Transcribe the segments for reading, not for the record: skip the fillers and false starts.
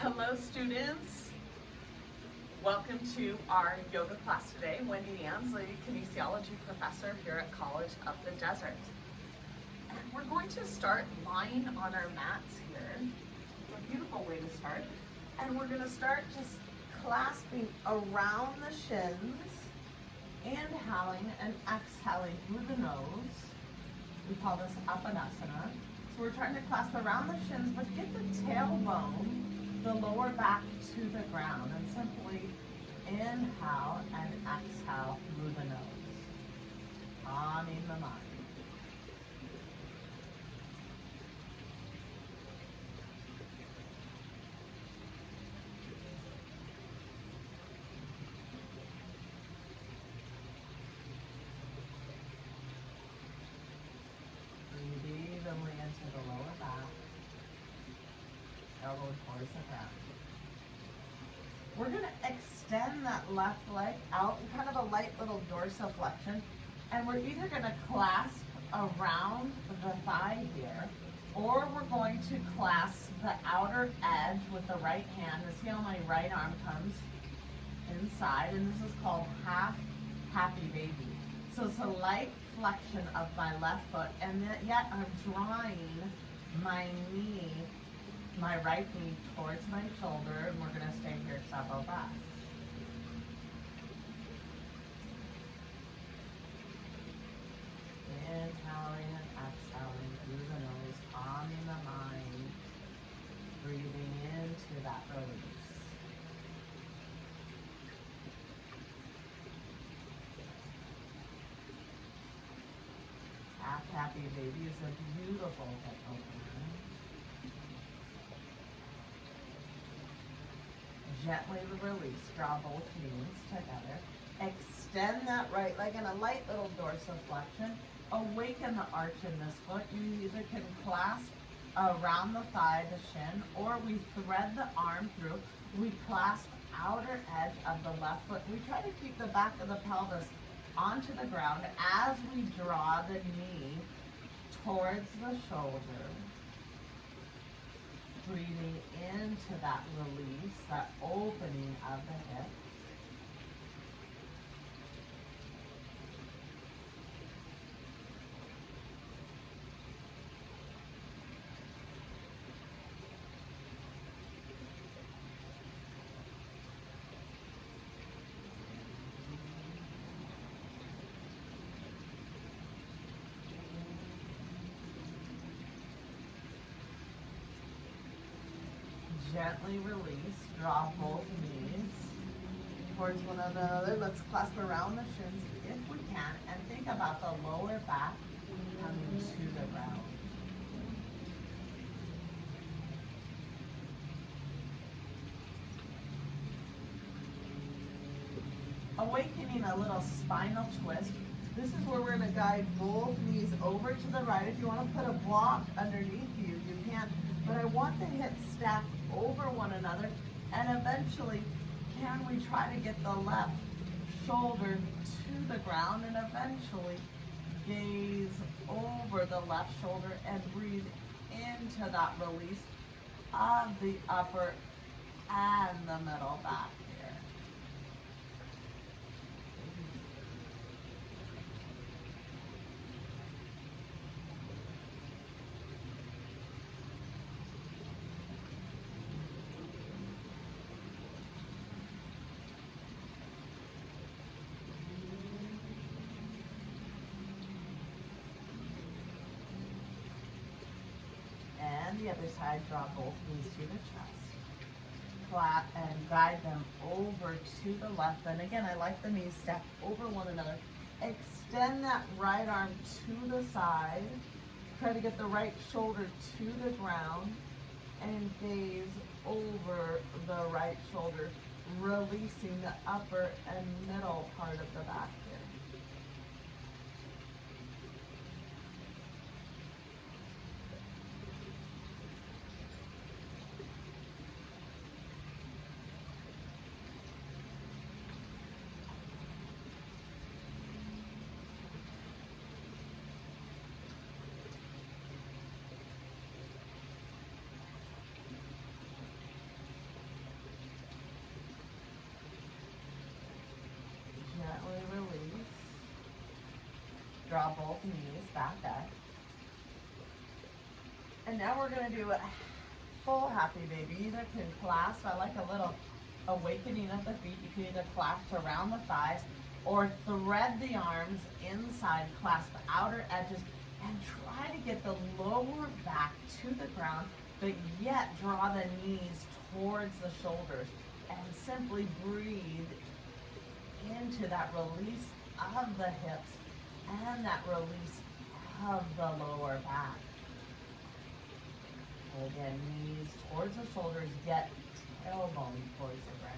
Hello students, welcome to our yoga class today. Wendy Ansley, kinesiology professor here at College of the Desert. And we're going to start lying on our mats here. A beautiful way to start. And we're going to start just clasping around the shins, inhaling and exhaling through the nose. We call this Apanasana. So we're trying to clasp around the shins, but get the tailbone, the lower back to the ground, and simply inhale and exhale through the nose, calming the mind. Breathe evenly into the lower back, elbow towards the ground. We're going to extend that left leg out in kind of a light little dorsiflexion, and we're either going to clasp around the thigh here, or we're going to clasp the outer edge with the right hand. And see how my right arm comes inside, and this is called half happy baby. So it's a light flexion of my left foot, and yet I'm drawing my knee, my right knee towards my shoulder, and we're going to stay here several breaths. Inhaling and exhaling through the nose, calming the mind, breathing into that release. Half happy baby is a beautiful hip opener. Gently release, draw both knees together. Extend that right leg in a light little dorsiflexion. Awaken the arch in this foot. You either can clasp around the thigh, the shin, or we thread the arm through. We clasp outer edge of the left foot. We try to keep the back of the pelvis onto the ground as we draw the knee towards the shoulder. Breathing into that release, that opening of the hip. Gently release, draw both knees towards one another. Let's clasp around the shins if we can, and think about the lower back coming to the ground. Awakening a little spinal twist. This is where we're going to guide both knees over to the right. If you want to put a block underneath you, you can. But I want the hips stacked over one another, and eventually, can we try to get the left shoulder to the ground, and eventually gaze over the left shoulder and breathe into that release of the upper and the middle back here. And the other side, draw both knees to the chest. Clap and guide them over to the left. And again, I like the knees stacked over one another. Extend that right arm to the side. Try to get the right shoulder to the ground and gaze over the right shoulder, releasing the upper and middle part of the back here. Draw both knees back up. And now we're going to do a full happy baby. Either can clasp, I like a little awakening of the feet. You can either clasp around the thighs or thread the arms inside, clasp the outer edges, and try to get the lower back to the ground, but yet draw the knees towards the shoulders and simply breathe into that release of the hips and that release of the lower back. And again, knees towards the shoulders, yet tailbone towards the ground.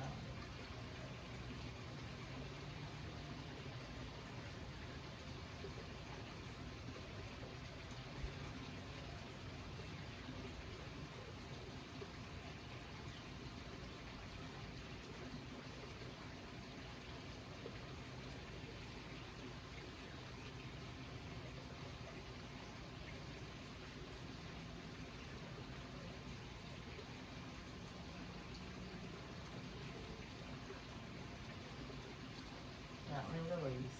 Gently release.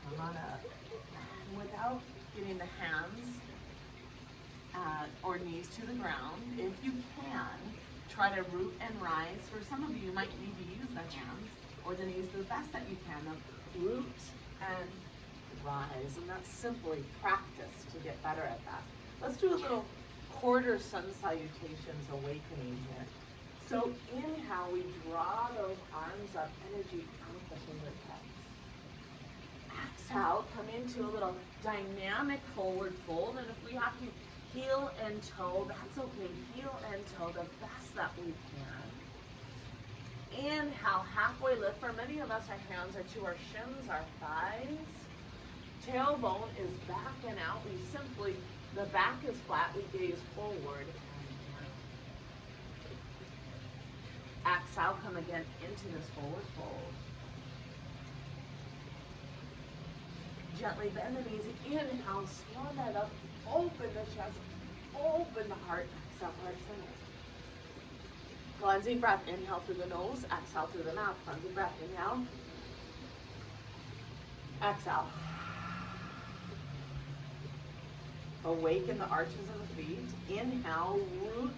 Come on up. Without getting the hands or knees to the ground, if you can, try to root and rise. For some of you, you might need to use the hands or the knees the best that you can. Root and rise, and that's simply practice to get better at that. Let's do a little quarter sun salutations awakening here. So inhale, we draw those arms up, energy out the fingertips. Exhale, come into a little dynamic forward fold, and if we have to heel and toe, that's okay. Heel and toe the best that we can. Inhale, halfway lift. For many of us, our hands are to our shins, our thighs. Tailbone is back and out. We simply, the back is flat, we gaze forward. Exhale, come again into this forward fold. Gently bend the knees. Inhale, swan that up. Open the chest. Open the heart. Exhale, heart center. Cleansing breath. Inhale through the nose. Exhale through the mouth. Cleansing breath. Inhale. Exhale. Awaken the arches of the feet. Inhale, root.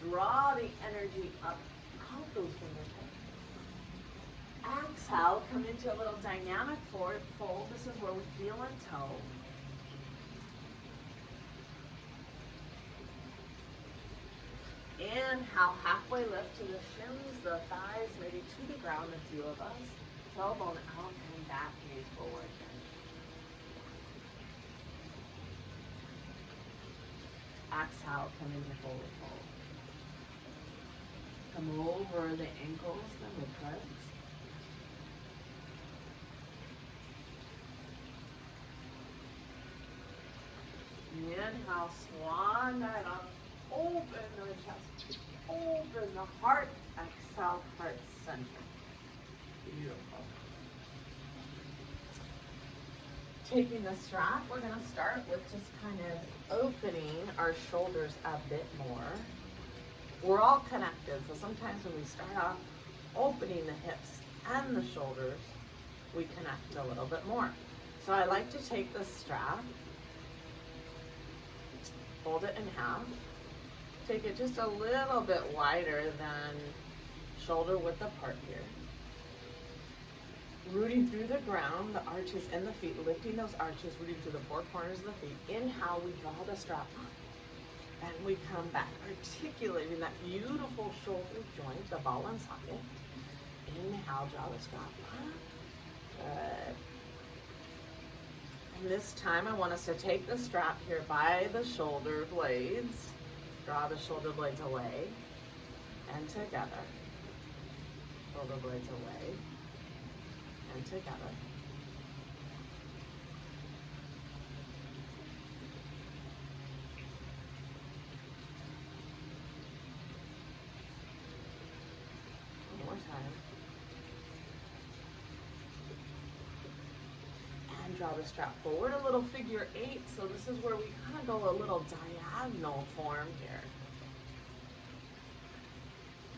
Draw the energy up. Out those fingertips. Exhale, come into a little dynamic forward fold. This is where we heel and toe. Inhale, halfway lift to the shins, the thighs, maybe to the ground, a few of us. Tailbone out and back, gaze forward. Exhale, come into forward fold. Come over the ankles, the mid-cuts. Inhale, swan that up. Open the chest. Open the heart. Exhale, heart center. Beautiful. Taking the strap, we're going to start with just kind of opening our shoulders a bit more. We're all connected, so sometimes when we start off opening the hips and the shoulders, we connect a little bit more. So I like to take the strap, fold it in half, take it just a little bit wider than shoulder width apart here. Rooting through the ground, the arches in the feet, lifting those arches, rooting through the four corners of the feet. Inhale, we draw the strap up. And we come back, articulating that beautiful shoulder joint, the ball and socket. Inhale, draw the strap up. Good. And this time I want us to take the strap here by the shoulder blades. Draw the shoulder blades away and together. Shoulder blades away and together. One more time. And draw the strap forward, a little figure eight. So this is where we kind of go a little diagonal form here.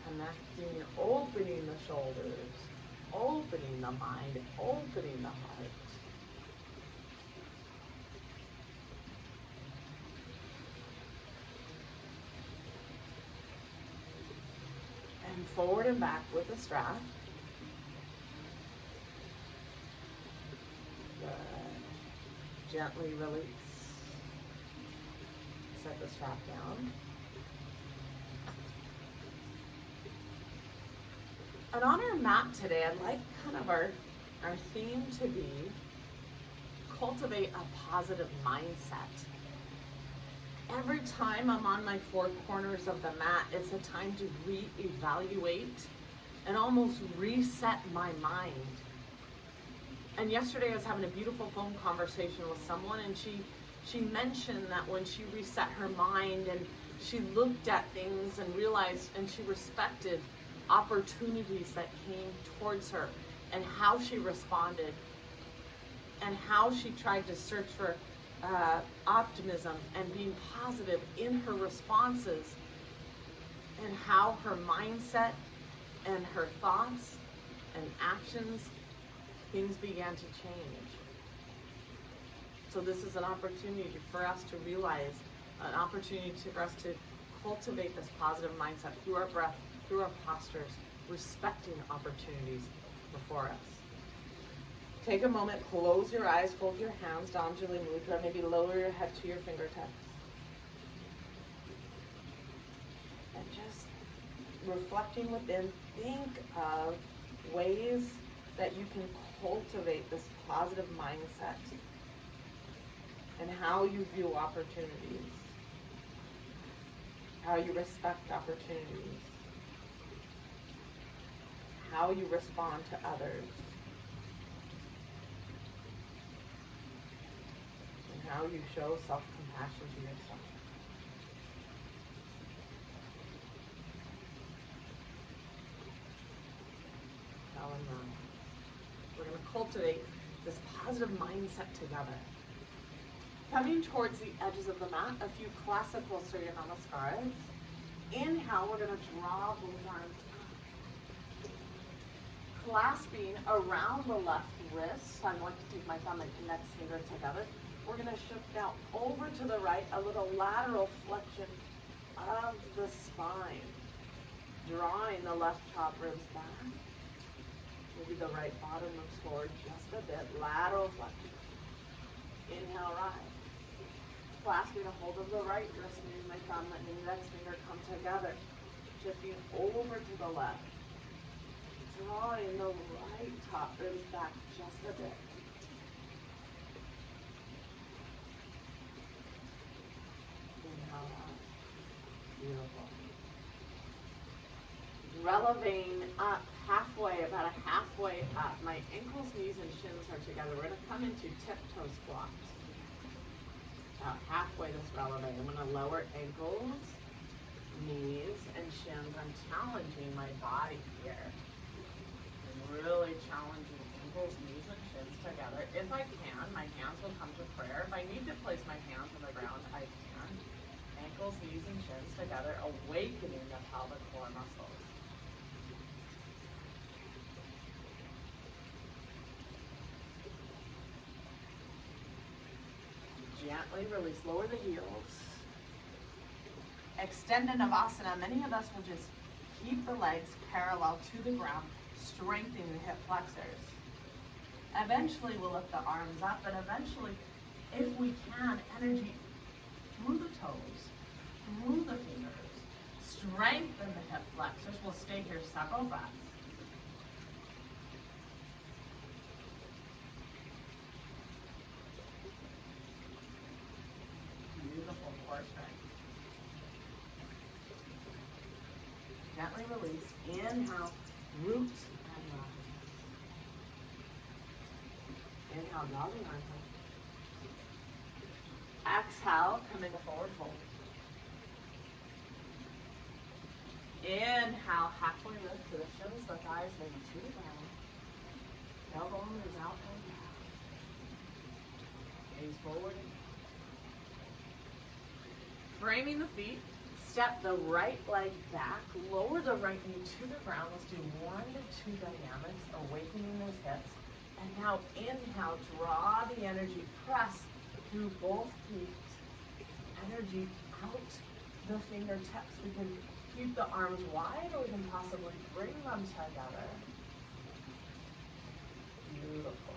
Connecting, opening the shoulders. opening the mind, opening the heart. And forward and back with the strap. Good. Gently release. Set the strap down. And on our mat today, I'd like kind of our theme to be cultivate a positive mindset. Every time I'm on my four corners of the mat, it's a time to reevaluate and almost reset my mind. And yesterday I was having a beautiful phone conversation with someone, and she mentioned that when she reset her mind and she looked at things and realized and she respected opportunities that came towards her and how she responded and how she tried to search for optimism and being positive in her responses, and how her mindset and her thoughts and actions, things began to change. So this is an opportunity for us to realize, an opportunity for us to cultivate this positive mindset through our breath, through our postures, respecting opportunities before us. Take a moment, close your eyes, fold your hands, Anjali Mudra, maybe lower your head to your fingertips. And just reflecting within, think of ways that you can cultivate this positive mindset and how you view opportunities, how you respect opportunities, how you respond to others, and how you show self-compassion to yourself. We're going to cultivate this positive mindset together. Coming towards the edges of the mat, a few classical Surya Namaskaras. Inhale, we're going to draw both arms up. Clasping around the left wrist. I'm going to take my thumb and index finger together. We're going to shift now over to the right, a little lateral flexion of the spine. Drawing the left top ribs back. Maybe the right bottom moves forward just a bit. Lateral flexion. Inhale, rise. Clasping a hold of the right wrist, use my thumb and index finger come together. Shifting over to the left. Drawing the right top ribs back just a bit. Inhale, rise. Beautiful. Relevating up halfway, about a halfway up. My ankles, knees, and shins are together. We're going to come into tiptoe squat. About halfway this releve. I'm going to lower ankles, knees, and shins. I'm challenging my body here. I'm really challenging ankles, knees, and shins together. If I can, my hands will come to prayer. If I need to place my hands on the ground, I can. Ankles, knees, and shins together, awakening the pelvic floor muscles. Gently release, lower the heels. Extend in Navasana. Many of us will just keep the legs parallel to the ground, strengthening the hip flexors. Eventually we'll lift the arms up, and eventually, if we can, energy through the toes, through the fingers. Strengthen the hip flexors. We'll stay here several breaths. Beautiful core strength. Gently release. Inhale, root and rise. Inhale, nodding armpit. Exhale, come into forward fold. Inhale, halfway lift to the shins, the thighs, maybe to the ground. Elbow moves out and down. Gaze forward. Framing the feet, Step the right leg back, lower the right knee to the ground. Let's do 1 to 2 dynamics, awakening those hips. And now inhale, draw the energy, press through both feet. Energy out the fingertips. We can keep the arms wide, or we can possibly bring them together. Beautiful.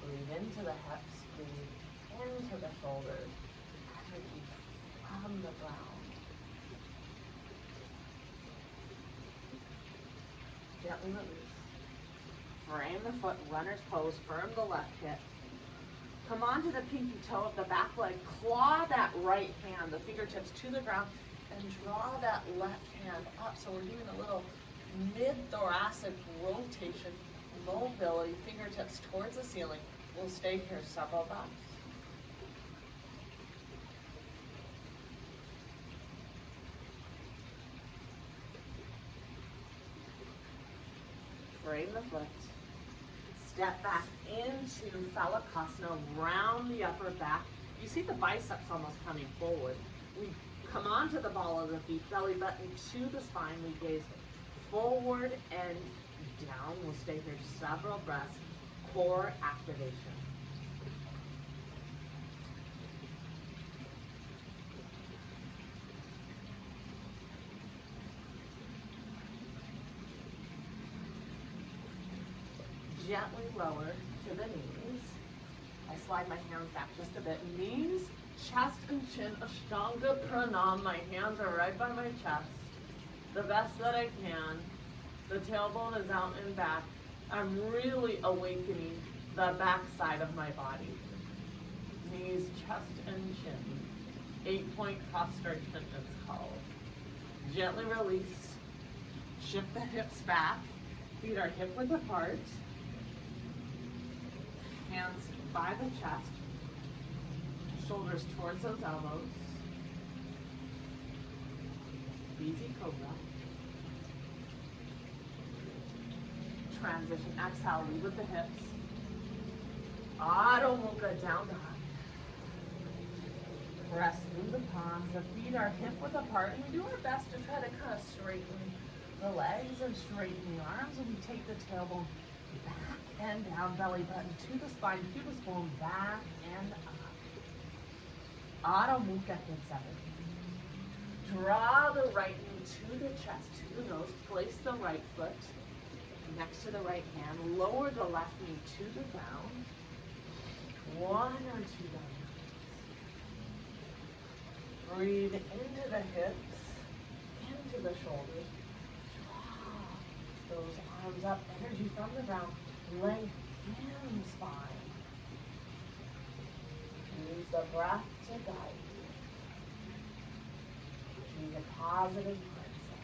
Breathe into the hips, breathe into the shoulders. Energy from the ground. Gently release. Frame the foot, runner's pose, firm the left hip. Come onto the pinky toe of the back leg, claw that right hand, the fingertips to the ground, and draw that left hand up. So we're doing a little mid-thoracic rotation, mobility, fingertips towards the ceiling. We'll stay here several breaths. Frame the foot. Step back into Phalakasana, round the upper back. You see the biceps almost coming forward. We come onto the ball of the feet, belly button to the spine. We gaze forward and down. We'll stay here several breaths. Core activation. Gently lower to the knees. I slide my hands back just a bit. Knees, chest and chin, Ashtanga Pranam. My hands are right by my chest. The best that I can. The tailbone is out and back. I'm really awakening the back side of my body. Knees, chest, and chin. 8-point prostration it's called. Gently release. Shift the hips back. Feet are hip width apart. Hands by the chest, shoulders towards those elbows. Easy cobra. Transition, exhale, lead with the hips. Adho Mukha, down dog. Press through the palms, the feet are hip width apart, and we do our best to try to kind of straighten the legs and straighten the arms, and we take the tailbone back and down, belly button to the spine, pubic bone back and up. Adho Mukha Kinsara. Draw the right knee to the chest, to the nose. Place the right foot next to the right hand. Lower the left knee to the ground. 1 or 2 dynamics. Breathe into the hips, into the shoulders. Draw those arms up, energy from the ground. Length and spine. Use the breath to guide you. Choose a positive mindset.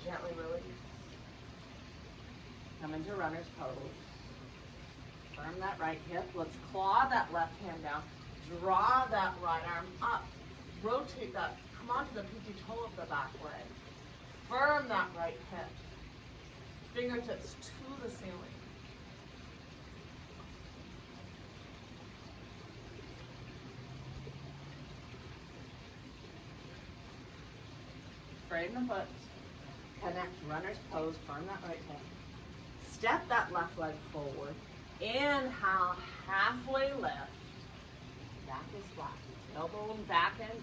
Gently release. Come into runner's pose. Firm that right hip. Let's claw that left hand down. Draw that right arm up. Rotate that. Come onto the pinky toe of the back leg. Firm that right hip. Fingertips to the ceiling. Frame the foot. Connect runner's pose. Firm that right hip. Step that left leg forward. Inhale, halfway lift. Back is flat. Tailbone back and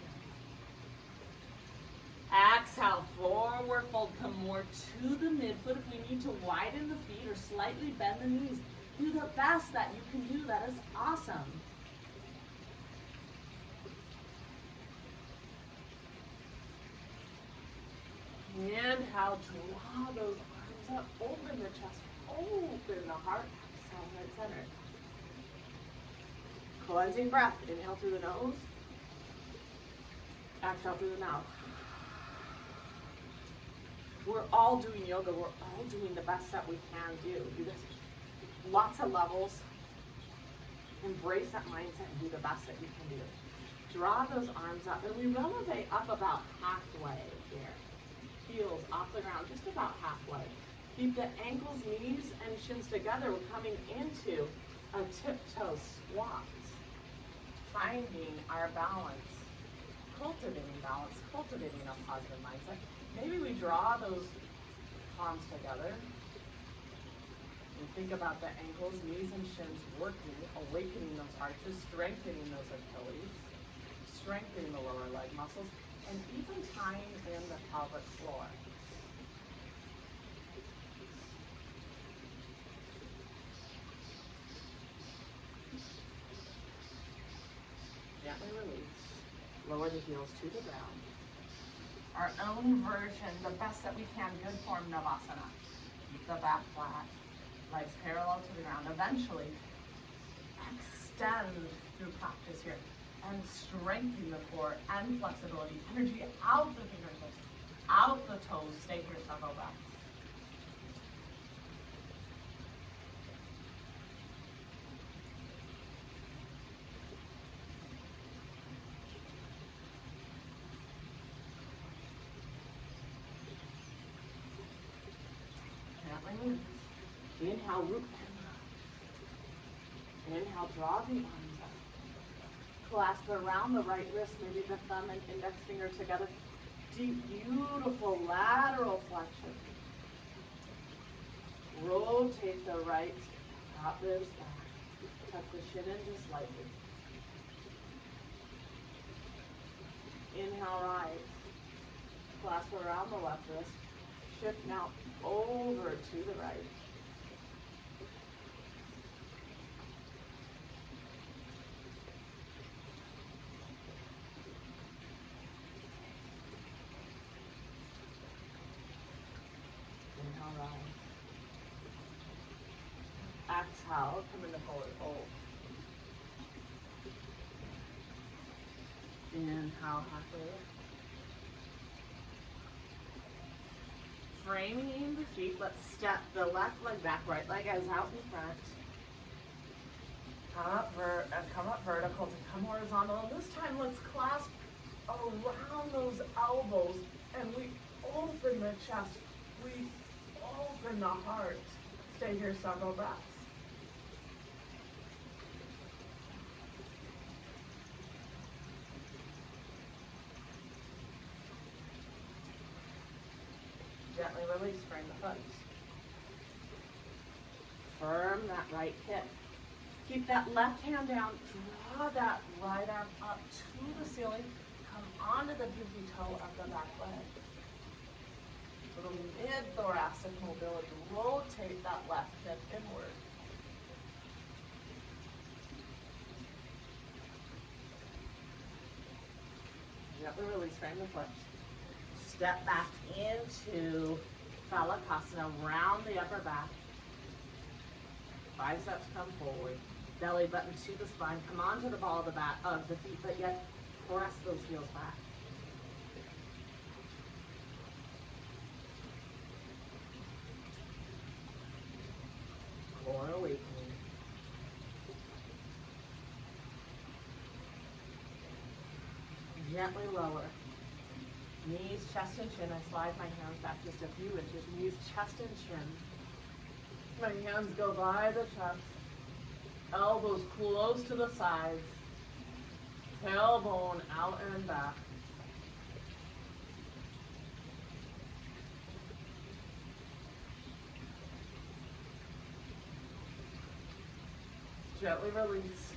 down. Exhale, forward fold. Come more to the midfoot. If we need to widen the feet or slightly bend the knees, do the best that you can do. That is awesome. Inhale, draw those arms up. Open the chest. Open the heart. Right center. Cleansing breath. Inhale through the nose. Exhale through the mouth. We're all doing yoga. We're all doing the best that we can do. Do this. Lots of levels. Embrace that mindset and do the best that you can do. Draw those arms up, and we elevate up about halfway. heels off the ground just about halfway. Keep the ankles, knees, and shins together. We're coming into a tiptoe squat. Finding our balance, cultivating balance, cultivating a positive mindset. Maybe we draw those palms together and think about the ankles, knees, and shins working, awakening those arches, strengthening those Achilles, strengthening the lower leg muscles, and even tying in the pelvic floor. Gently release. Lower the heels to the ground. Our own version, the best that we can, good form Navasana. Keep the back flat, legs parallel to the ground. Eventually, extend through practice here and strengthen the core and flexibility. Energy out the fingertips, out the toes. Stay here several breaths. Inhale, root and inhale, draw the arms up. Clasp around the right wrist, maybe the thumb and index finger together. Deep, beautiful lateral flexion. Rotate the right top ribs back. Tuck the shin in just slightly. Inhale, rise. Clasp around the left wrist. Shift now over to the right. Inhale, rise. Exhale, come into forward fold. Inhale, halfway lift. Framing the feet, let's step the left leg back, right leg is out in front. Come up vertical to come horizontal. And this time let's clasp around those elbows and we open the chest. We open the heart. Stay here several breaths. Gently release, frame the foot. Firm that right hip. Keep that left hand down. Draw that right arm up to the ceiling. Come onto the pinky toe of the back leg. Little mid-thoracic mobility. Rotate that left hip inward. Gently release, frame the foot. Step back into Phalakasana, round the upper back. Biceps come forward. Belly button to the spine. Come onto the ball of the back of the feet, but yet press those heels back. Core awakening. Gently lower. Knees, chest, and chin. I slide my hands back just a few inches. Knees, chest, and chin. My hands go by the chest. Elbows close to the sides. Tailbone out and back. Gently release.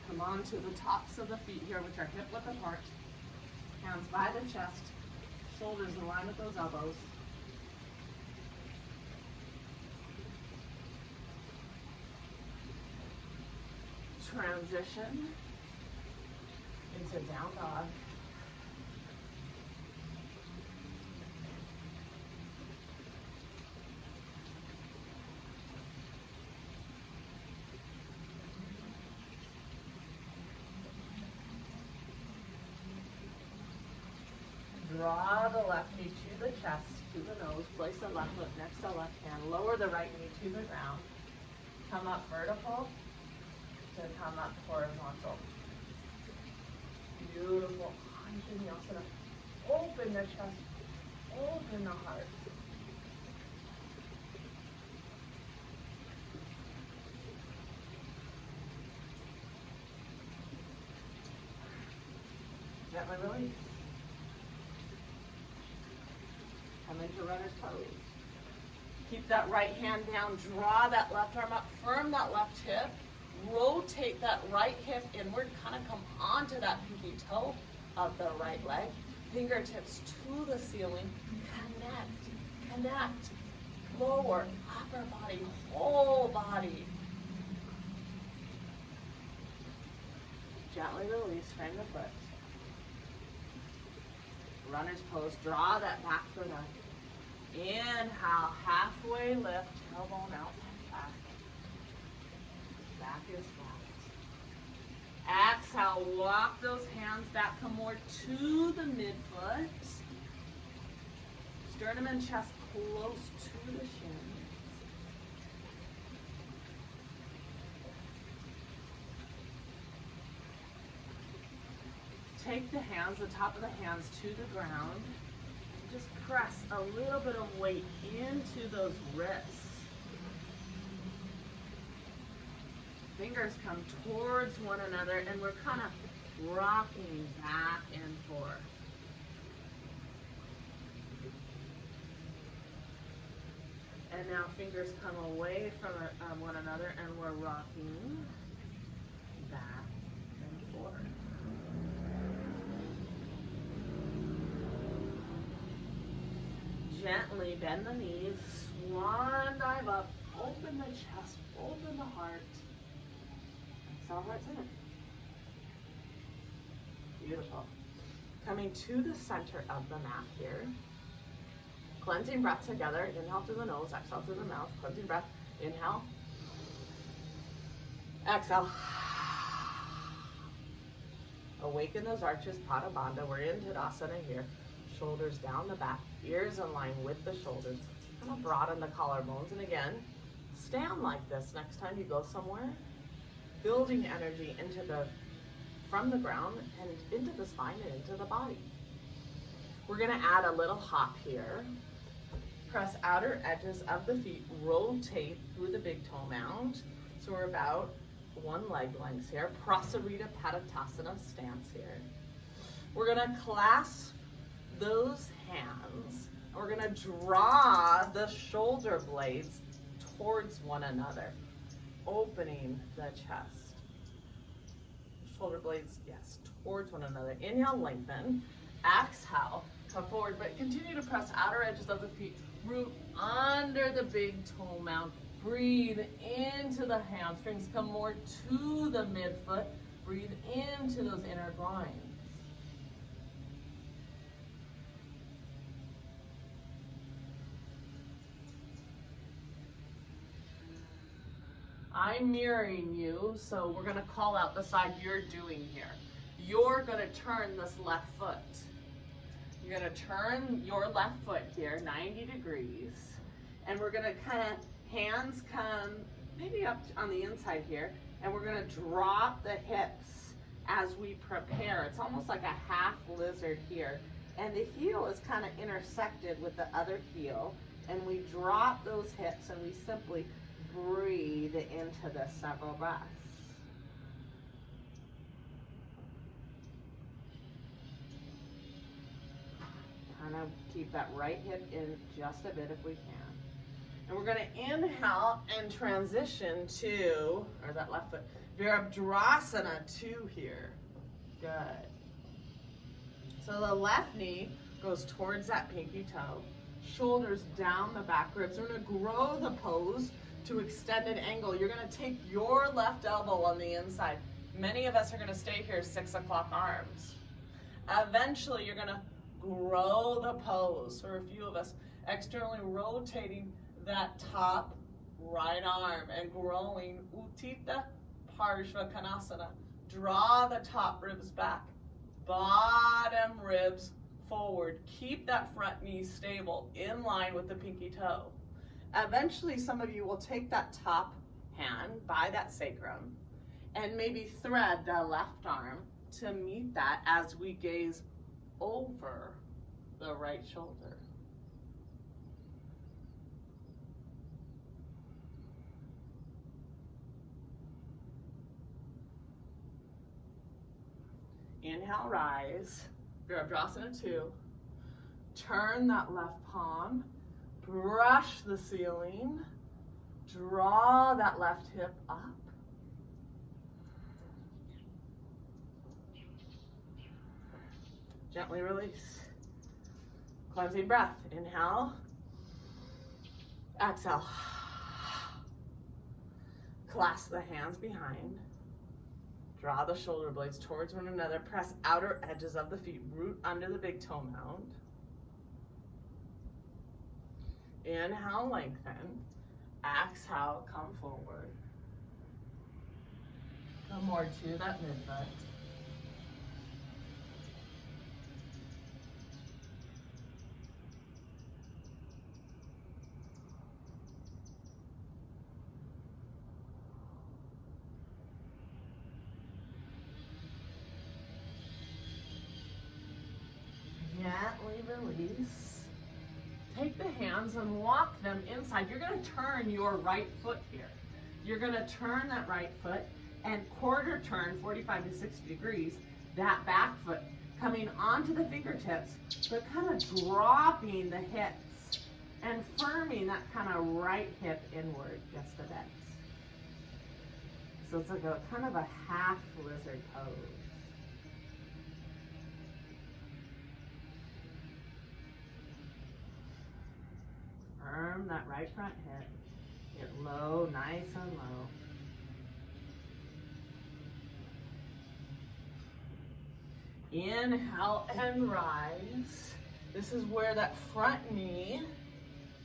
Come on to the tops of the feet here, which are hip width apart. Hands by the chest, shoulders in line with those elbows. Transition into down dog. Draw the left knee to the chest, to the nose. Place the left foot next to the left hand. Lower the right knee to the ground. Come up vertical to come up horizontal. Beautiful. Anjaneyasana. Open the chest. Open the heart. Gently release. Come into runner's pose. Keep that right hand down, draw that left arm up, firm that left hip, rotate that right hip inward, kind of come onto that pinky toe of the right leg, fingertips to the ceiling, connect, lower, upper body, whole body. Gently release, frame the foot. Runner's pose, draw that back foot up. Inhale, halfway lift, tailbone out, back. Back is flat. Exhale, walk those hands back, come more to the midfoot. Sternum and chest close to the shins. Take the hands, the top of the hands to the ground. Just press a little bit of weight into those wrists. Fingers come towards one another and we're kind of rocking back and forth. And now fingers come away from one another and we're rocking back and forth. Gently bend the knees, swan dive up, open the chest, open the heart. Exhale, heart center. Beautiful. Coming to the center of the mat here. Cleansing breath together. Inhale through the nose, exhale through the mouth. Cleansing breath. Inhale. Exhale. Awaken those arches, Pada Bandha. We're in Tadasana here. Shoulders down the back, ears in line with the shoulders. Kind of broaden the collarbones. And again, stand like this next time you go somewhere. Building energy from the ground and into the spine and into the body. We're gonna add a little hop here. Press outer edges of the feet, rotate through the big toe mound. So we're about one leg length here. Prasarita Padottanasana stance here. We're gonna clasp those hands. We're gonna draw the shoulder blades towards one another, opening the chest. Shoulder blades, yes, towards one another. Inhale, lengthen. Exhale, come forward, but continue to press outer edges of the feet. Root under the big toe mound. Breathe into the hamstrings. Come more to the midfoot. Breathe into those inner groins. I'm mirroring you, so we're gonna call out the side you're doing here. You're gonna turn this left foot. You're gonna turn your left foot here 90 degrees, and we're gonna kind of, hands come maybe up on the inside here, and we're gonna drop the hips as we prepare. It's almost like a half lizard here, and the heel is kind of intersected with the other heel, and we drop those hips and we simply breathe into this several breaths. Kind of keep that right hip in just a bit if we can. And we're going to inhale and transition to, or that left foot, Virabhadrasana 2 here. Good. So the left knee goes towards that pinky toe. Shoulders down the back ribs. We're going to grow the pose to extended angle. You're going to take your left elbow on the inside. Many of us are going to stay here 6 o'clock arms. Eventually you're going to grow the pose. For a few of us, externally rotating that top right arm and growing Utthita Parshva Konasana. Draw the top ribs back, bottom ribs forward. Keep that front knee stable in line with the pinky toe. Eventually, some of you will take that top hand by that sacrum and maybe thread the left arm to meet that as we gaze over the right shoulder. Inhale, rise. Virabhadrasana 2. Turn that left palm. Brush the ceiling. Draw that left hip up. Gently release. Cleansing breath. Inhale. Exhale. Clasp the hands behind. Draw the shoulder blades towards one another. Press outer edges of the feet. Root under the big toe mound. Inhale, lengthen. Exhale, come forward. Come more to that midfoot. Gently release. Take the hands and walk them inside. You're going to turn your right foot here. You're going to turn that right foot and quarter turn 45 to 60 degrees, that back foot coming onto the fingertips, but kind of dropping the hips and firming that kind of right hip inward just a bit. So it's like a kind of a half lizard pose. Firm that right front hip. Get low, nice and low. Inhale and rise. This is where that front knee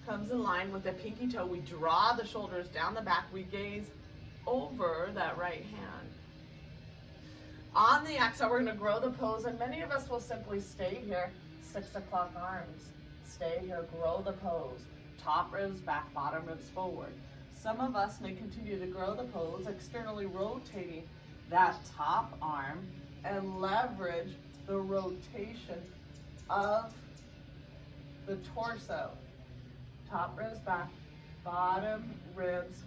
comes in line with the pinky toe. We draw the shoulders down the back. We gaze over that right hand. On the exhale, we're going to grow the pose, and many of us will simply stay here. 6 o'clock arms. Stay here, grow the pose. Top ribs back, bottom ribs forward. Some of us may continue to grow the pose, externally rotating that top arm and leverage the rotation of the torso. Top ribs back, bottom ribs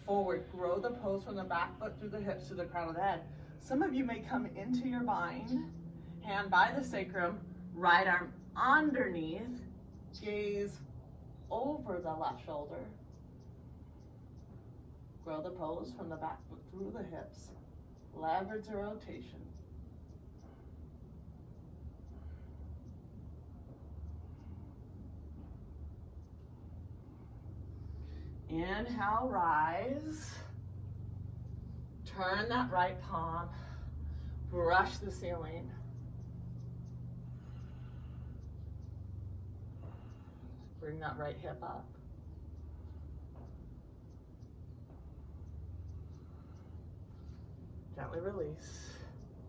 forward. Grow the pose from the back foot through the hips to the crown of the head. Some of you may come into your bind, hand by the sacrum, right arm underneath, gaze over the left shoulder. Grow the pose from the back foot through the hips. Leverage the rotation. Inhale, rise. Turn that right palm. Brush the ceiling. Bring that right hip up. Gently release.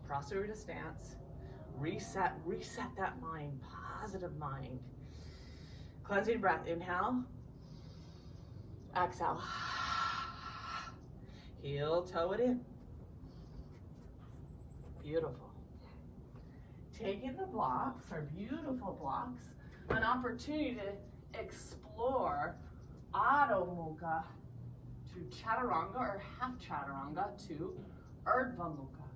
Prasarita stance. Reset that mind, positive mind. Cleansing breath, inhale. Exhale. Heel toe it in. Beautiful. Taking the blocks, our beautiful blocks, an opportunity to explore Adho Mukha to Chaturanga or half Chaturanga to Urdhva Mukha.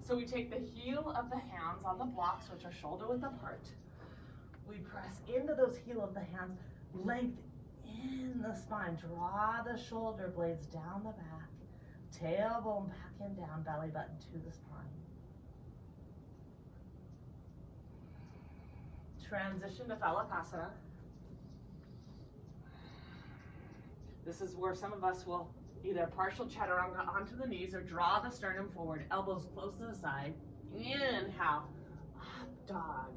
So we take the heel of the hands on the blocks, which are shoulder width apart. We press into those heel of the hands, length in the spine. Draw the shoulder blades down the back. Tailbone back and down, belly button to the spine. Transition to Phalakasana. This is where some of us will either partial chaturanga onto the knees or draw the sternum forward, elbows close to the side. Inhale, up dog.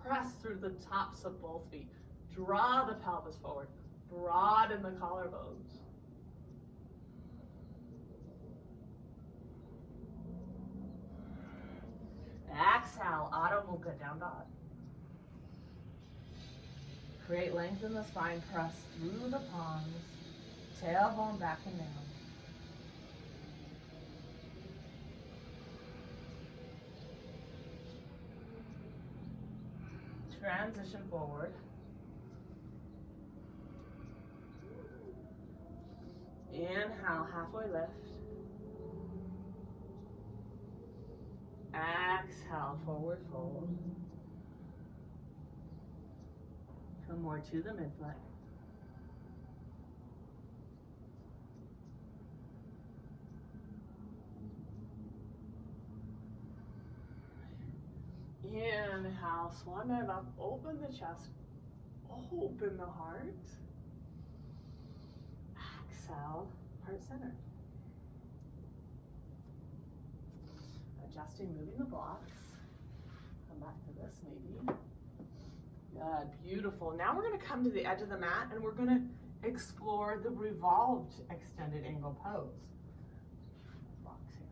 Press through the tops of both feet. Draw the pelvis forward. Broaden the collarbones. Exhale, Adho Mukha, down dog. Create length in the spine, press through the palms, tailbone back and down. Transition forward. Inhale, halfway lift. Exhale, forward fold. Come more to the midfoot. Inhale, swan dive up, open the chest, open the heart. Exhale, heart center. Adjusting, moving the blocks. Come back to this maybe. Good, beautiful. Now we're going to come to the edge of the mat and we're going to explore the revolved extended angle pose. Blocks here.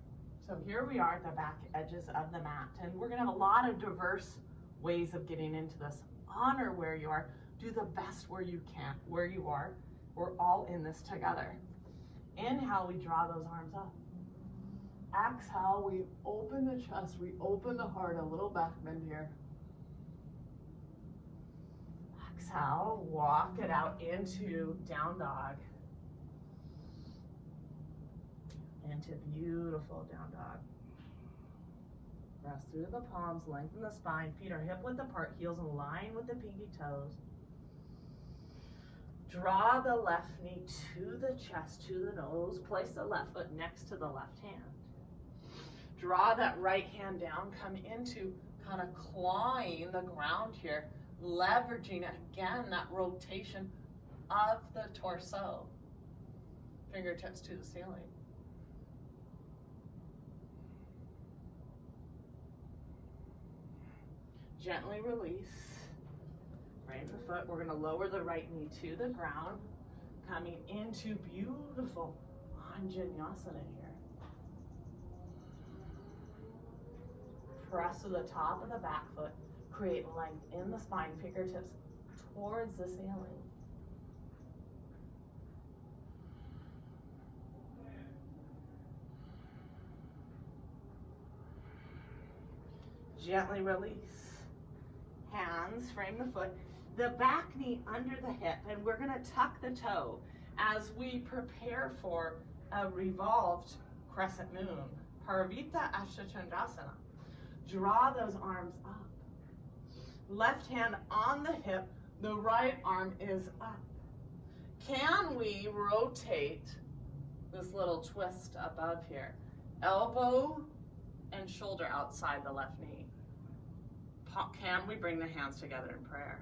So here we are at the back edges of the mat, and we're going to have a lot of diverse ways of getting into this. Honor where you are. Do the best where you can, where you are. We're all in this together. Inhale, we draw those arms up. Exhale, we open the chest, we open the heart, a little back bend here. Exhale, walk it out into down dog. Into beautiful down dog. Press through the palms, lengthen the spine, feet are hip width apart, heels in line with the pinky toes. Draw the left knee to the chest, to the nose. Place the left foot next to the left hand. Draw that right hand down, come into kind of clawing the ground here, leveraging again that rotation of the torso. Fingertips to the ceiling. Gently release. Frame the foot. We're going to lower the right knee to the ground, coming into beautiful Anjaneyasana here. Press to the top of the back foot. Create length in the spine, fingertips towards the ceiling. Gently release. Hands, frame the foot. The back knee under the hip, and we're going to tuck the toe as we prepare for a revolved crescent moon. Parvita Ashtachandasana. Draw those arms up. Left hand on the hip, the right arm is up. Can we rotate this little twist above here? Elbow and shoulder outside the left knee. Can we bring the hands together in prayer?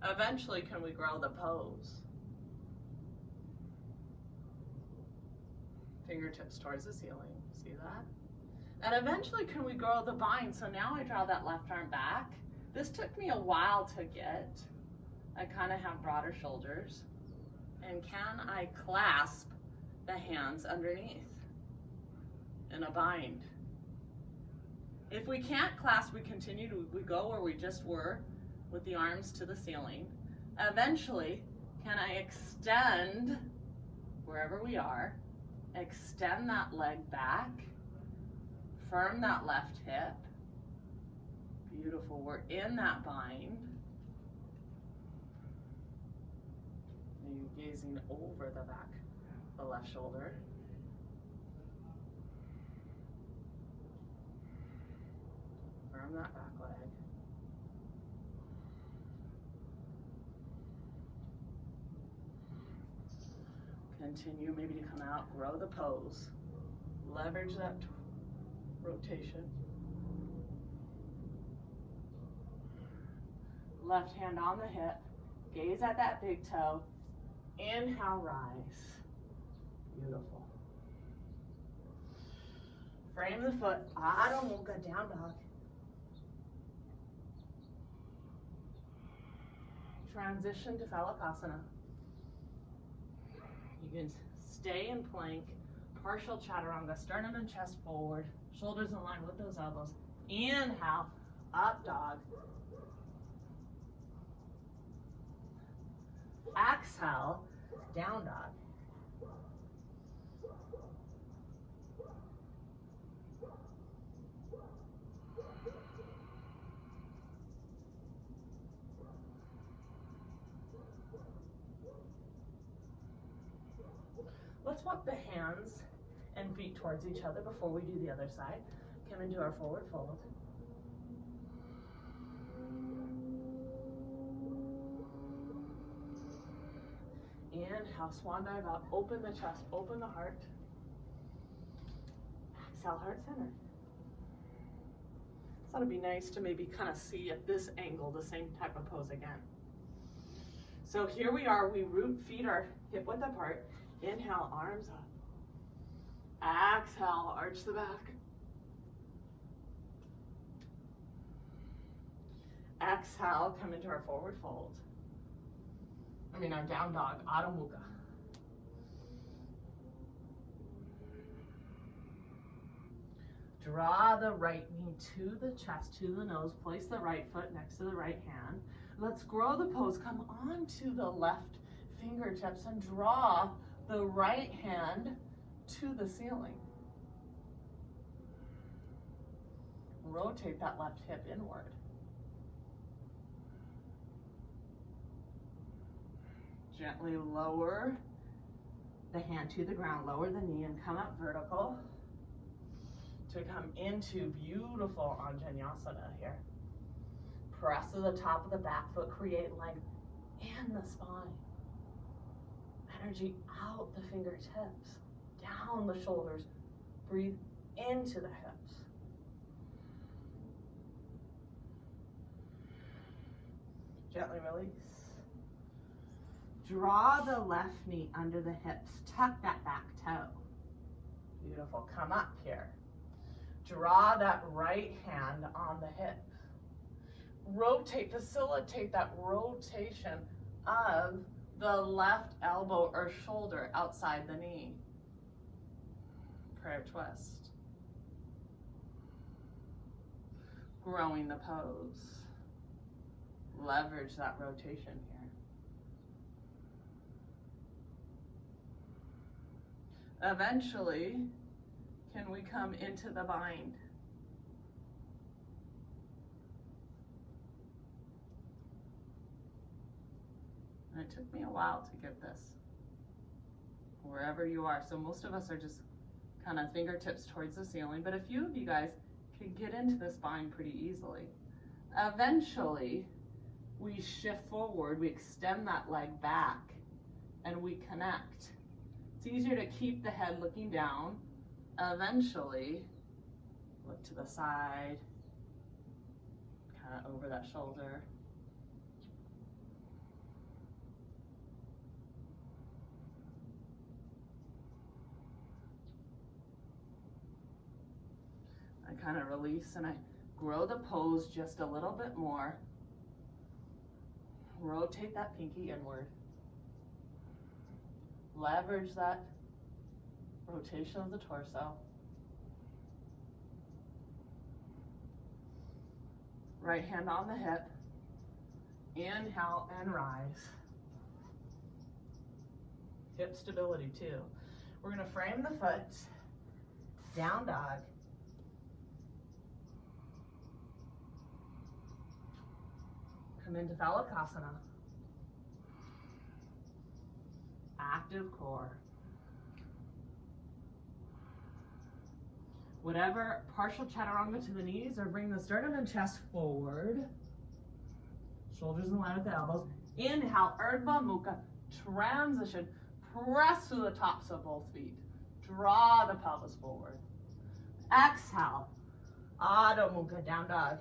Eventually, can we grow the pose? Fingertips towards the ceiling, see that? And eventually, can we grow the bind? So now I draw that left arm back. This took me a while to get. I kind of have broader shoulders. And can I clasp the hands underneath in a bind? If we can't clasp, we continue to, we go where we just were with the arms to the ceiling. Eventually, can I extend wherever we are, extend that leg back, firm that left hip. Beautiful, we're in that bind. And you're gazing over the back, the left shoulder. Firm that back leg. Continue maybe to come out, grow the pose. Leverage that rotation. Left hand on the hip. Gaze at that big toe. Inhale, rise. Beautiful. Frame the foot. Adho Mukha, down dog. Transition to Phalakasana. You can stay in plank, partial chaturanga, sternum and chest forward, shoulders in line with those elbows. Inhale, up dog. Exhale, down dog. Let's walk the hands and feet towards each other before we do the other side. Come into our forward fold. Inhale, swan dive up, open the chest, open the heart. Exhale, heart center. So it'd be nice to maybe kind of see at this angle the same type of pose again. So here we are, we root, feet are hip width apart. Inhale, arms up. Exhale, arch the back. Exhale, come into our forward fold. Our down dog, Adho Mukha. Draw the right knee to the chest, to the nose. Place the right foot next to the right hand. Let's grow the pose. Come onto the left fingertips and draw the right hand to the ceiling. Rotate that left hip inward. Gently lower the hand to the ground, lower the knee and come up vertical to come into beautiful Anjaneyasana here. Press to the top of the back foot, create length in the spine. Energy out the fingertips, down the shoulders, breathe into the hips. Gently release. Draw the left knee under the hips. Tuck that back toe. Beautiful. Come up here. Draw that right hand on the hip. Rotate, facilitate that rotation of the left elbow or shoulder outside the knee. Prayer twist. Growing the pose. Leverage that rotation here. Eventually, can we come into the bind? And it took me a while to get this, wherever you are. So most of us are just kind of fingertips towards the ceiling, but a few of you guys can get into this bind pretty easily. Eventually, we shift forward, we extend that leg back, and we connect. It's easier to keep the head looking down. Eventually, look to the side, kind of over that shoulder. I kind of release and I grow the pose just a little bit more. Rotate that pinky inward. Leverage that rotation of the torso. Right hand on the hip. Inhale and rise. Hip stability too. We're going to frame the foot. Down dog. Come into Phalakasana. Active core. Whatever, partial chaturanga to the knees or bring the sternum and chest forward. Shoulders in line with the elbows. Inhale, Urdhva Mukha, transition. Press to the tops of both feet. Draw the pelvis forward. Exhale, Adho Mukha, down dog.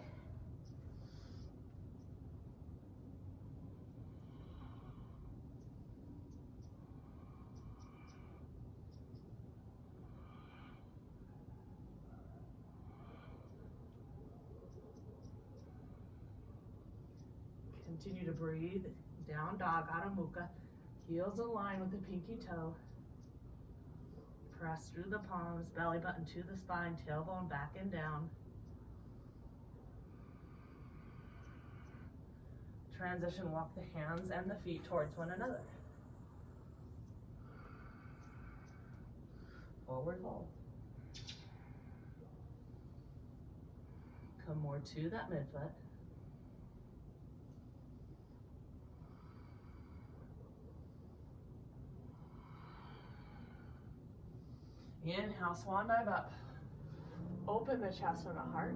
Continue to breathe. Down dog, Adho Mukha. Heels align with the pinky toe. Press through the palms, belly button to the spine, tailbone back and down. Transition, walk the hands and the feet towards one another. Forward fold. Come more to that midfoot. Inhale, swan dive up. Open the chest and the heart.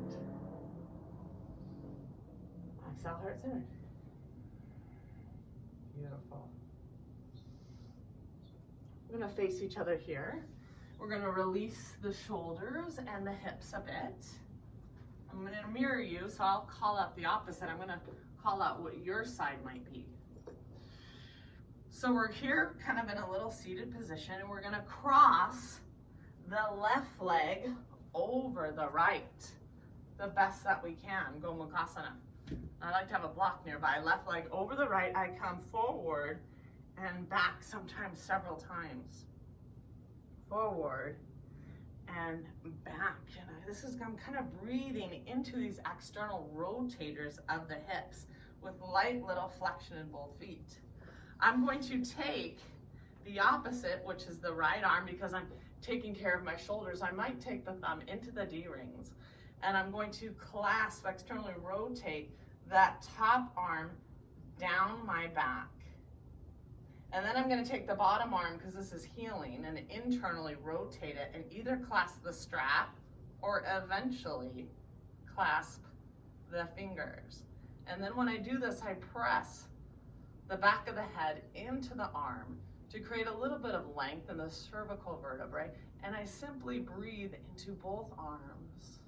Exhale, heart centered. Beautiful. We're going to face each other here. We're going to release the shoulders and the hips a bit. I'm going to mirror you, so I'll call out the opposite. I'm going to call out what your side might be. So we're here kind of in a little seated position, and we're going to cross the left leg over the right the best that we can. Gomukhasana. I like to have a block nearby. Left leg over the right. I come forward and back, sometimes several times. Forward and back. And I'm kind of breathing into these external rotators of the hips with light little flexion in both feet. I'm going to take the opposite, which is the right arm, because I'm taking care of my shoulders. I might take the thumb into the D-rings, and I'm going to clasp, externally rotate that top arm down my back. And then I'm going to take the bottom arm, because this is healing, and internally rotate it and either clasp the strap or eventually clasp the fingers. And then when I do this, I press the back of the head into the arm to create a little bit of length in the cervical vertebrae, and I simply breathe into both arms.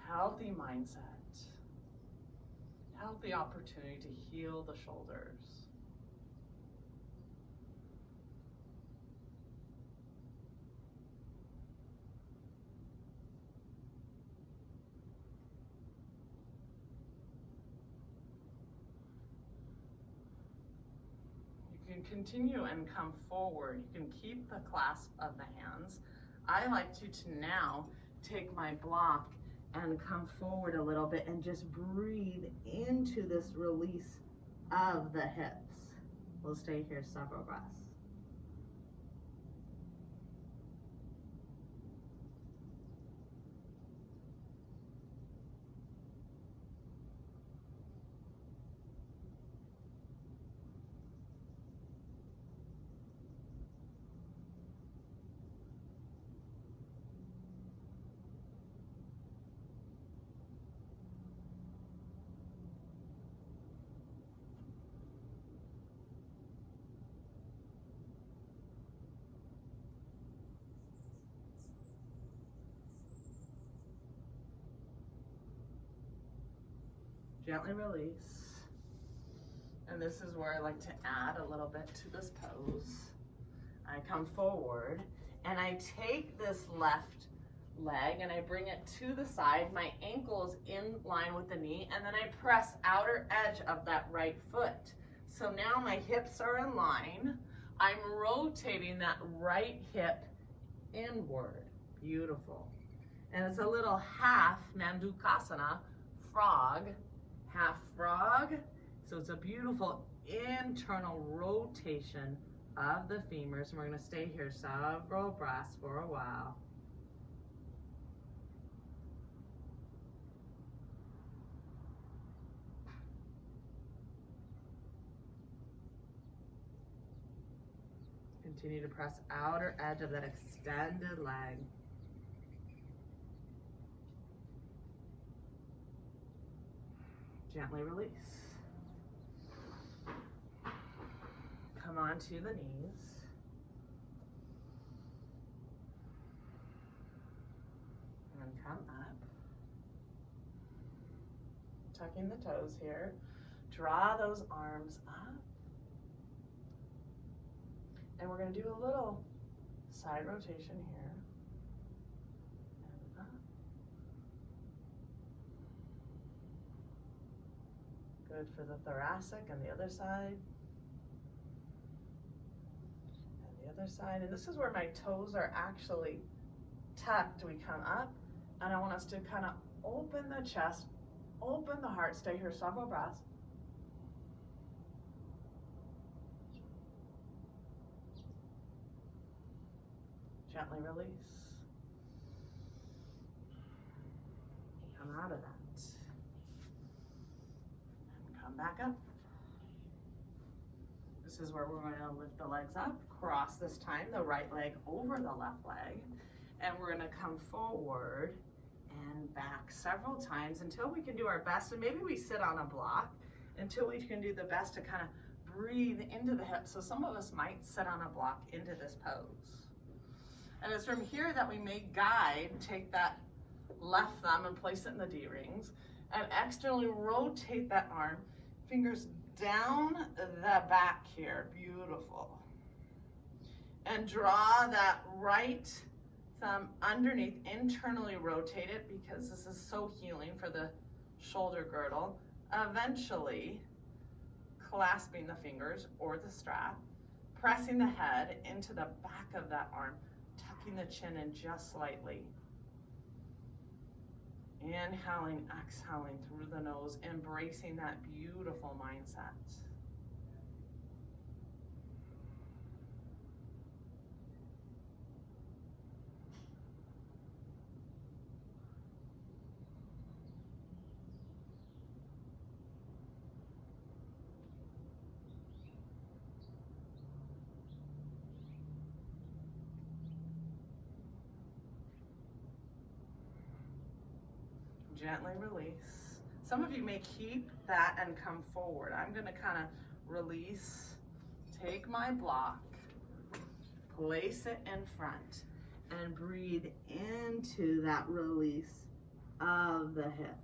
Healthy mindset, healthy opportunity to heal the shoulders. You can continue and come forward. You can keep the clasp of the hands. I like to now take my block and come forward a little bit and just breathe into this release of the hips. We'll stay here several breaths. Gently release. And this is where I like to add a little bit to this pose. I come forward and I take this left leg and I bring it to the side. My ankle is in line with the knee, and then I press outer edge of that right foot. So now my hips are in line. I'm rotating that right hip inward. Beautiful. And it's a little half Mandukhasana, frog, half frog. So it's a beautiful internal rotation of the femurs. And we're going to stay here several breaths for a while. Continue to press outer edge of that extended leg. Gently release. Come onto the knees. And come up. Tucking the toes here. Draw those arms up. And we're going to do a little side rotation here. And up. Good for the thoracic and the other side. And the other side. And this is where my toes are actually tucked. We come up, and I want us to kind of open the chest, open the heart. Stay here several breaths. Gently release. Come out of that. And come back up. This This is where we're going to lift the legs up, cross this time the right leg over the left leg, and we're going to come forward and back several times until we can do our best, and maybe we sit on a block until we can do the best to kind of breathe into the hips. So some of us might sit on a block into this pose. And it's from here that we may guide, take that left thumb and place it in the D-rings, and externally rotate that arm, fingers down the back here, beautiful. And draw that right thumb underneath, internally rotate it because this is so healing for the shoulder girdle. Eventually, clasping the fingers or the strap, pressing the head into the back of that arm, tucking the chin in just slightly. Inhaling, exhaling through the nose, embracing that beautiful mindset. Gently release. Some of you may keep that and come forward. I'm going to kind of release, take my block, place it in front, and breathe into that release of the hips.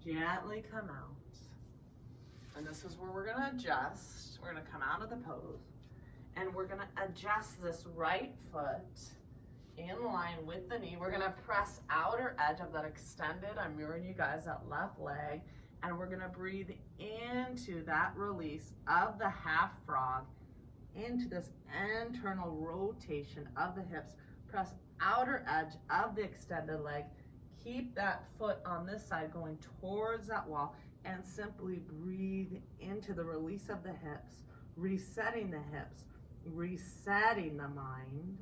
Gently come out. And this is where we're going to adjust. We're going to come out of the pose. And we're going to adjust this right foot in line with the knee. We're going to press outer edge of that extended. I'm mirroring you guys, that left leg. And we're going to breathe into that release of the half frog into this internal rotation of the hips. Press outer edge of the extended leg. Keep that foot on this side going towards that wall and simply breathe into the release of the hips, resetting the hips, resetting the mind.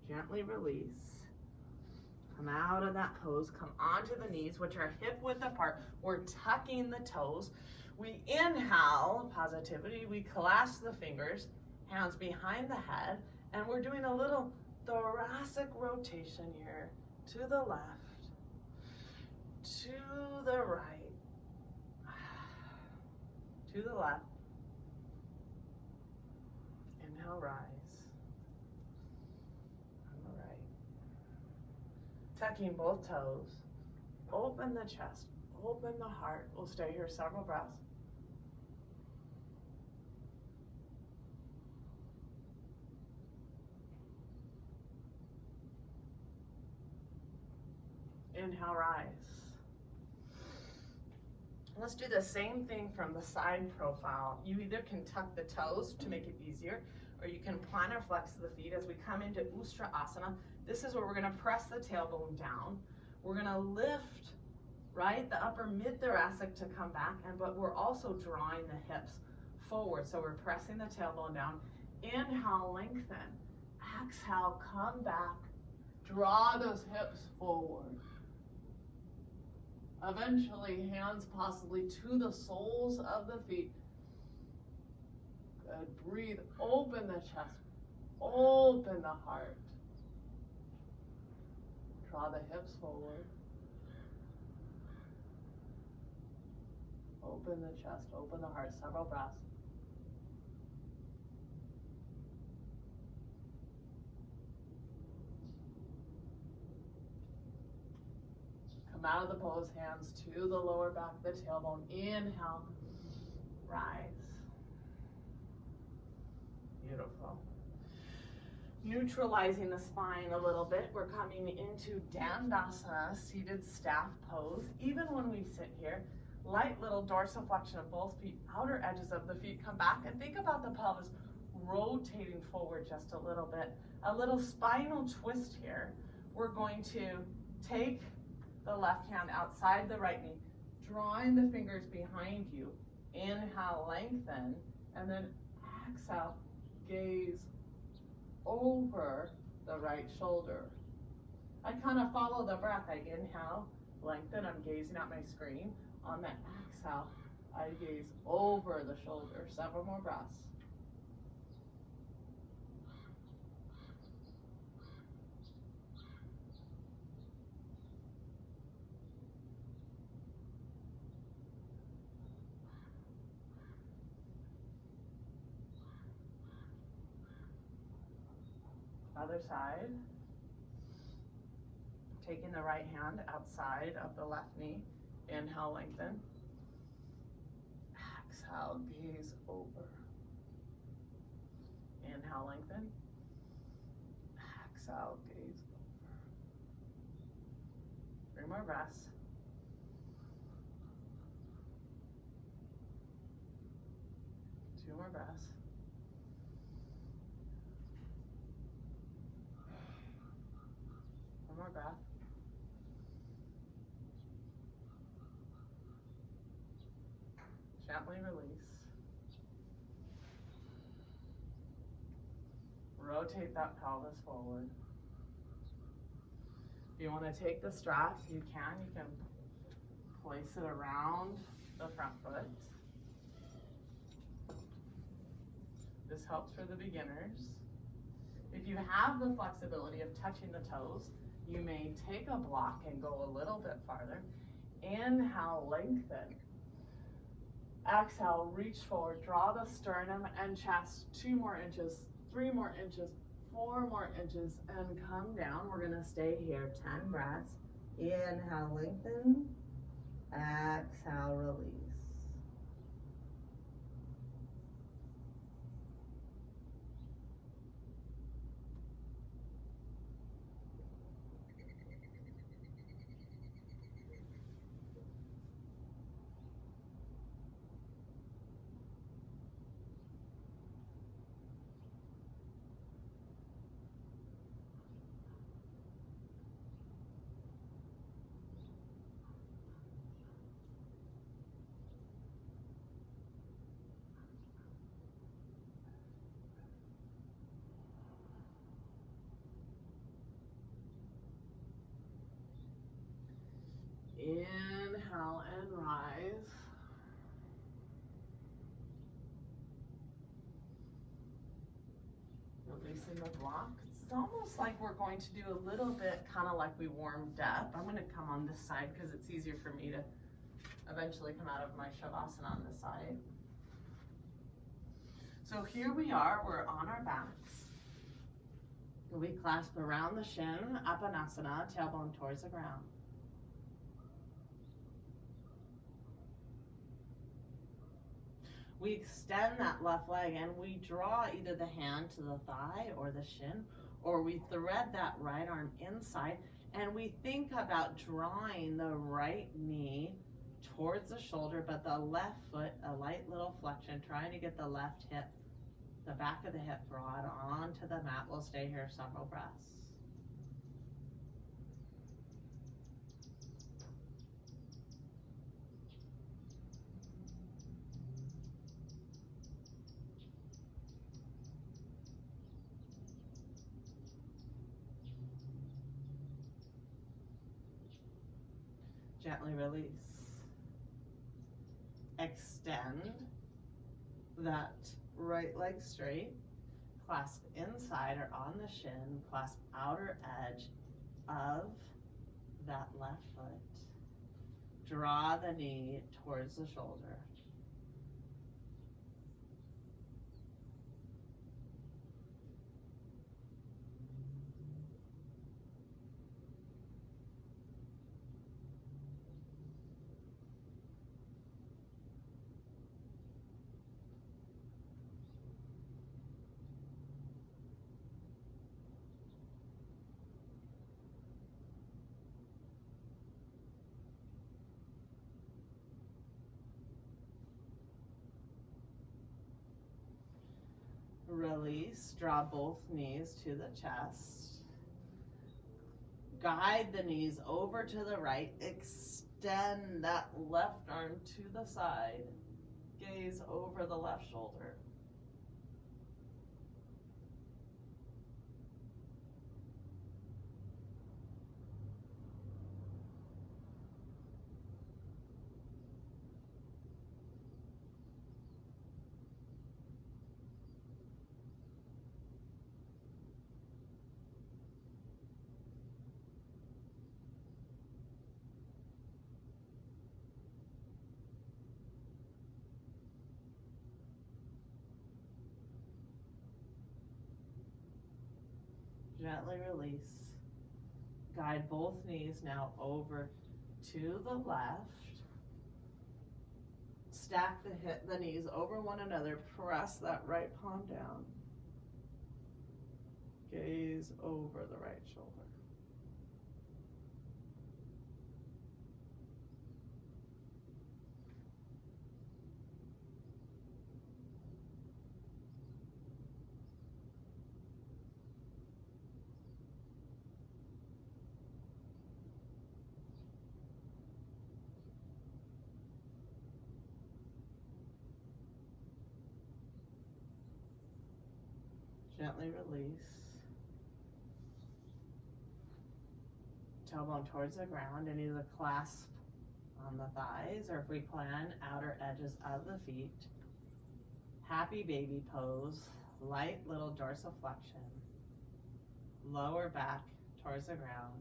Gently release. Come out of that pose, come onto the knees, which are hip width apart. We're tucking the toes. We inhale, positivity. We clasp the fingers, hands behind the head, and we're doing a little thoracic rotation here. To the left, to the right, to the left. Inhale, rise. Tucking both toes, open the chest, open the heart. We'll stay here several breaths. Inhale, rise. Let's do the same thing from the side profile. You either can tuck the toes to make it easier, or you can plantar flex the feet as we come into Ustrasana. This is where we're gonna press the tailbone down. We're gonna lift, right, the upper mid-thoracic to come back, but we're also drawing the hips forward. So we're pressing the tailbone down. Inhale, lengthen. Exhale, come back. Draw those hips forward. Eventually, hands possibly to the soles of the feet. Good, breathe, open the chest, open the heart. Draw the hips forward. Open the chest, open the heart, several breaths. Come out of the pose, hands to the lower back of the tailbone. Inhale, rise. Beautiful. Neutralizing the spine a little bit, we're coming into Dandasana, seated staff pose. Even when we sit here, light little dorsiflexion of both feet, outer edges of the feet come back, and think about the pelvis rotating forward just a little bit. A little spinal twist here. We're going to take the left hand outside the right knee, drawing the fingers behind you. Inhale, lengthen, and then exhale, gaze over the right shoulder. I kind of follow the breath. I inhale, lengthen, I'm gazing at my screen. On the exhale, I gaze over the shoulder. Several more breaths. Other side. Taking the right hand outside of the left knee. Inhale, lengthen. Exhale, gaze over. Inhale, lengthen. Exhale, gaze over. 3 more breaths. Two more breaths. One more breath. Gently release. Rotate that pelvis forward. If you want to take the strap, you can. You can place it around the front foot. This helps for the beginners. If you have the flexibility of touching the toes, you may take a block and go a little bit farther. Inhale, lengthen. Exhale, reach forward, draw the sternum and chest 2 more inches, 3 more inches, 4 more inches, and come down. We're gonna stay here, 10 breaths. Inhale, lengthen. Exhale, release. Inhale and rise. Releasing the block. It's almost like we're going to do a little bit kind of like we warmed up. I'm going to come on this side because it's easier for me to eventually come out of my Shavasana on this side. So here we are, we're on our backs. We clasp around the shin, Apanasana, tailbone towards the ground. We extend that left leg and we draw either the hand to the thigh or the shin, or we thread that right arm inside and we think about drawing the right knee towards the shoulder, but the left foot, a light little flexion, trying to get the left hip, the back of the hip broad onto the mat. We'll stay here several breaths. Gently release. Extend that right leg straight. Clasp inside or on the shin. Clasp outer edge of that left foot. Draw the knee towards the shoulder. Release, draw both knees to the chest. Guide the knees over to the right. Extend that left arm to the side. Gaze over the left shoulder. Gently release. Guide both knees now over to the left. Stack the knees over one another. Press that right palm down. Gaze over the right shoulder. Gently release. Tailbone towards the ground and either clasp on the thighs or if we plan, outer edges of the feet. Happy baby pose, light little dorsiflexion. Lower back towards the ground.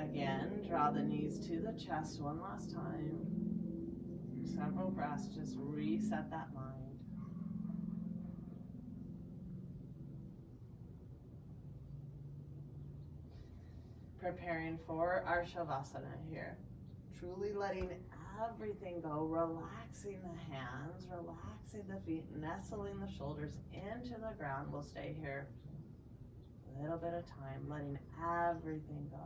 Again, draw the knees to the chest one last time. Several breaths, just reset that mind. Preparing for our Shavasana here. Truly letting everything go, relaxing the hands, relaxing the feet, nestling the shoulders into the ground. We'll stay here a little bit of time, letting everything go.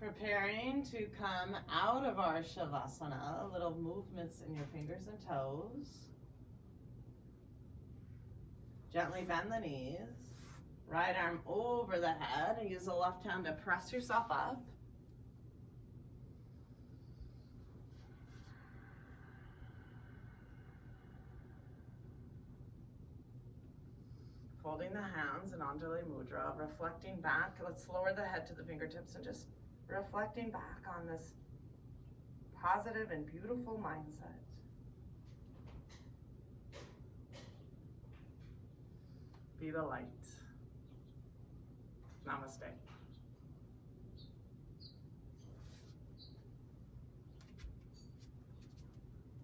Preparing to come out of our Shavasana, little movements in your fingers and toes. Gently bend the knees. Right arm over the head and use the left hand to press yourself up. Folding the hands in Anjali Mudra, reflecting back. Let's lower the head to the fingertips and just reflecting back on this positive and beautiful mindset. Be the light. Namaste.